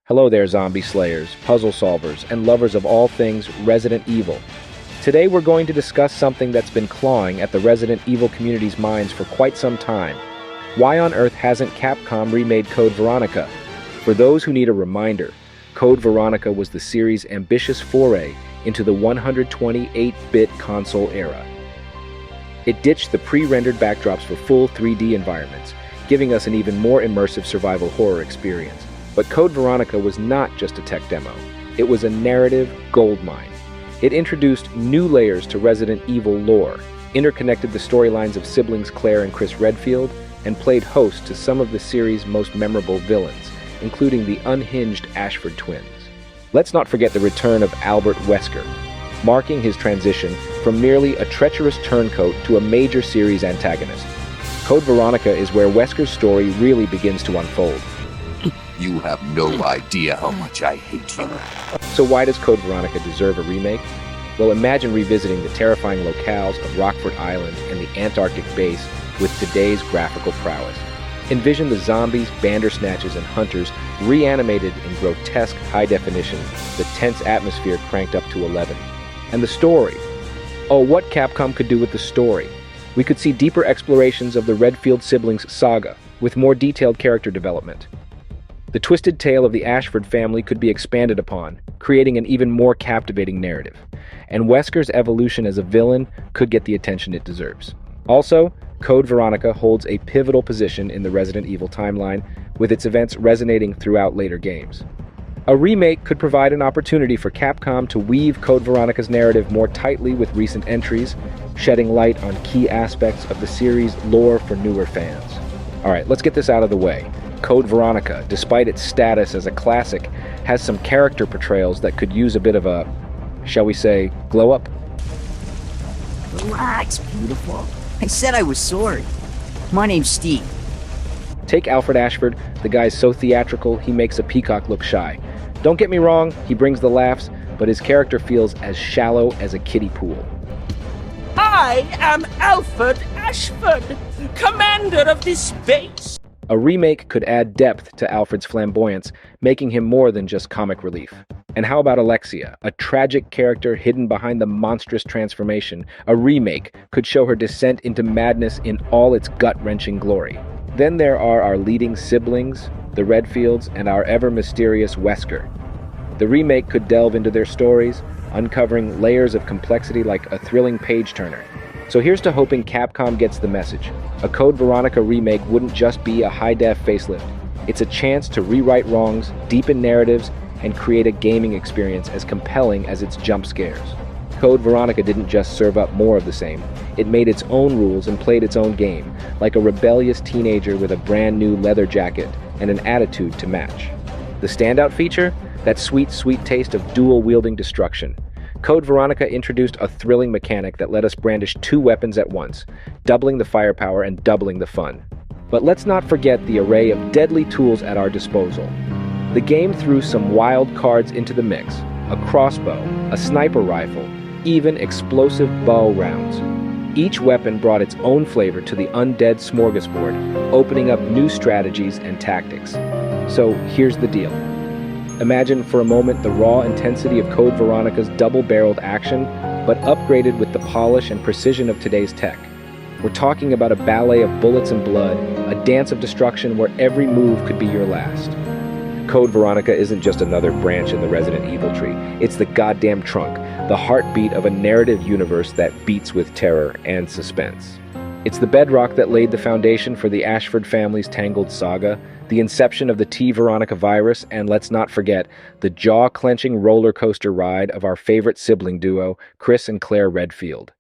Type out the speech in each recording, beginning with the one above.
Hello there, zombie slayers, puzzle solvers, and lovers of all things Resident Evil. Today we're going to discuss something that's been clawing at the Resident Evil community's minds for quite some time. Why on earth hasn't Capcom remade Code Veronica? For those who need a reminder, Code Veronica was the series' ambitious foray into the 128-bit console era. It ditched the pre-rendered backdrops for full 3D environments, giving us an even more immersive survival horror experience. But Code Veronica was not just a tech demo. It was a narrative goldmine. It introduced new layers to Resident Evil lore, interconnected the storylines of siblings Claire and Chris Redfield, and played host to some of the series' most memorable villains, including the unhinged Ashford twins. Let's not forget the return of Albert Wesker, marking his transition from merely a treacherous turncoat to a major series antagonist. Code Veronica is where Wesker's story really begins to unfold. You have no idea how much I hate you. So why does Code Veronica deserve a remake? Well, imagine revisiting the terrifying locales of Rockford Island and the Antarctic base with today's graphical prowess. Envision the zombies, bandersnatches, and hunters reanimated in grotesque high definition, the tense atmosphere cranked up to 11. And the story. Oh, what Capcom could do with the story. We could see deeper explorations of the Redfield siblings' saga, with more detailed character development. The twisted tale of the Ashford family could be expanded upon, creating an even more captivating narrative. And Wesker's evolution as a villain could get the attention it deserves. Also, Code Veronica holds a pivotal position in the Resident Evil timeline, with its events resonating throughout later games. A remake could provide an opportunity for Capcom to weave Code Veronica's narrative more tightly with recent entries, shedding light on key aspects of the series' lore for newer fans. Alright, let's get this out of the way. Code Veronica, despite its status as a classic, has some character portrayals that could use a bit of a, shall we say, glow up. Relax, beautiful. I said I was sorry. My name's Steve. Take Alfred Ashford, the guy's so theatrical he makes a peacock look shy. Don't get me wrong, he brings the laughs, but his character feels as shallow as a kiddie pool. I am Alfred Ashford, commander of this base. A remake could add depth to Alfred's flamboyance, making him more than just comic relief. And how about Alexia, a tragic character hidden behind the monstrous transformation? A remake could show her descent into madness in all its gut-wrenching glory. Then there are our leading siblings, the Redfields, and our ever-mysterious Wesker. The remake could delve into their stories, uncovering layers of complexity like a thrilling page-turner. So here's to hoping Capcom gets the message. A Code Veronica remake wouldn't just be a high-def facelift. It's a chance to rewrite wrongs, deepen narratives, and create a gaming experience as compelling as its jump scares. Code Veronica didn't just serve up more of the same. It made its own rules and played its own game, like a rebellious teenager with a brand new leather jacket and an attitude to match. The standout feature? That sweet, sweet taste of dual-wielding destruction. Code Veronica introduced a thrilling mechanic that let us brandish two weapons at once, doubling the firepower and doubling the fun. But let's not forget the array of deadly tools at our disposal. The game threw some wild cards into the mix: a crossbow, a sniper rifle, even explosive bow rounds. Each weapon brought its own flavor to the undead smorgasbord, opening up new strategies and tactics. So here's the deal. Imagine for a moment the raw intensity of Code Veronica's double-barreled action, but upgraded with the polish and precision of today's tech. We're talking about a ballet of bullets and blood, a dance of destruction where every move could be your last. Code Veronica isn't just another branch in the Resident Evil tree. It's the goddamn trunk, the heartbeat of a narrative universe that beats with terror and suspense. It's the bedrock that laid the foundation for the Ashford family's tangled saga, the inception of the T. Veronica virus, and let's not forget, the jaw-clenching roller coaster ride of our favorite sibling duo, Chris and Claire Redfield.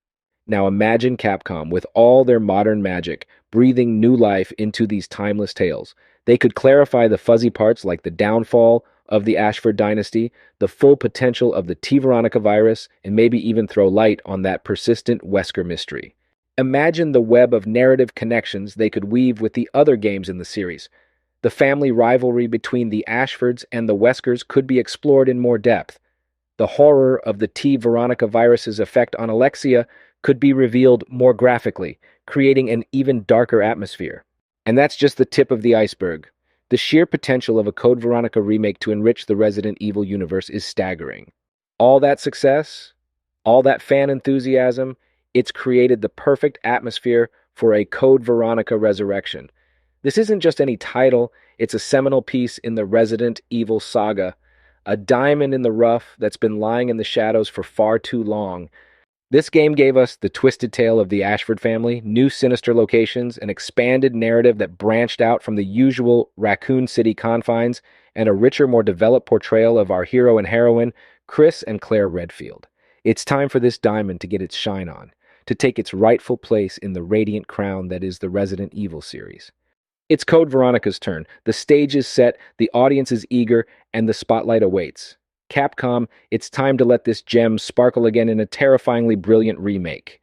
Now imagine Capcom, with all their modern magic, breathing new life into these timeless tales. They could clarify the fuzzy parts like the downfall of the Ashford dynasty, the full potential of the T. Veronica virus, and maybe even throw light on that persistent Wesker mystery. Imagine the web of narrative connections they could weave with the other games in the series. The family rivalry between the Ashfords and the Weskers could be explored in more depth. The horror of the T. Veronica virus's effect on Alexia could be revealed more graphically, creating an even darker atmosphere. And that's just the tip of the iceberg. The sheer potential of a Code Veronica remake to enrich the Resident Evil universe is staggering. All that success, all that fan enthusiasm, it's created the perfect atmosphere for a Code Veronica resurrection. This isn't just any title, it's a seminal piece in the Resident Evil saga, a diamond in the rough that's been lying in the shadows for far too long. This game gave us the twisted tale of the Ashford family, new sinister locations, an expanded narrative that branched out from the usual Raccoon City confines, and a richer, more developed portrayal of our hero and heroine, Chris and Claire Redfield. It's time for this diamond to get its shine on, to take its rightful place in the radiant crown that is the Resident Evil series. It's Code Veronica's turn. The stage is set, the audience is eager, and the spotlight awaits. Capcom, it's time to let this gem sparkle again in a terrifyingly brilliant remake.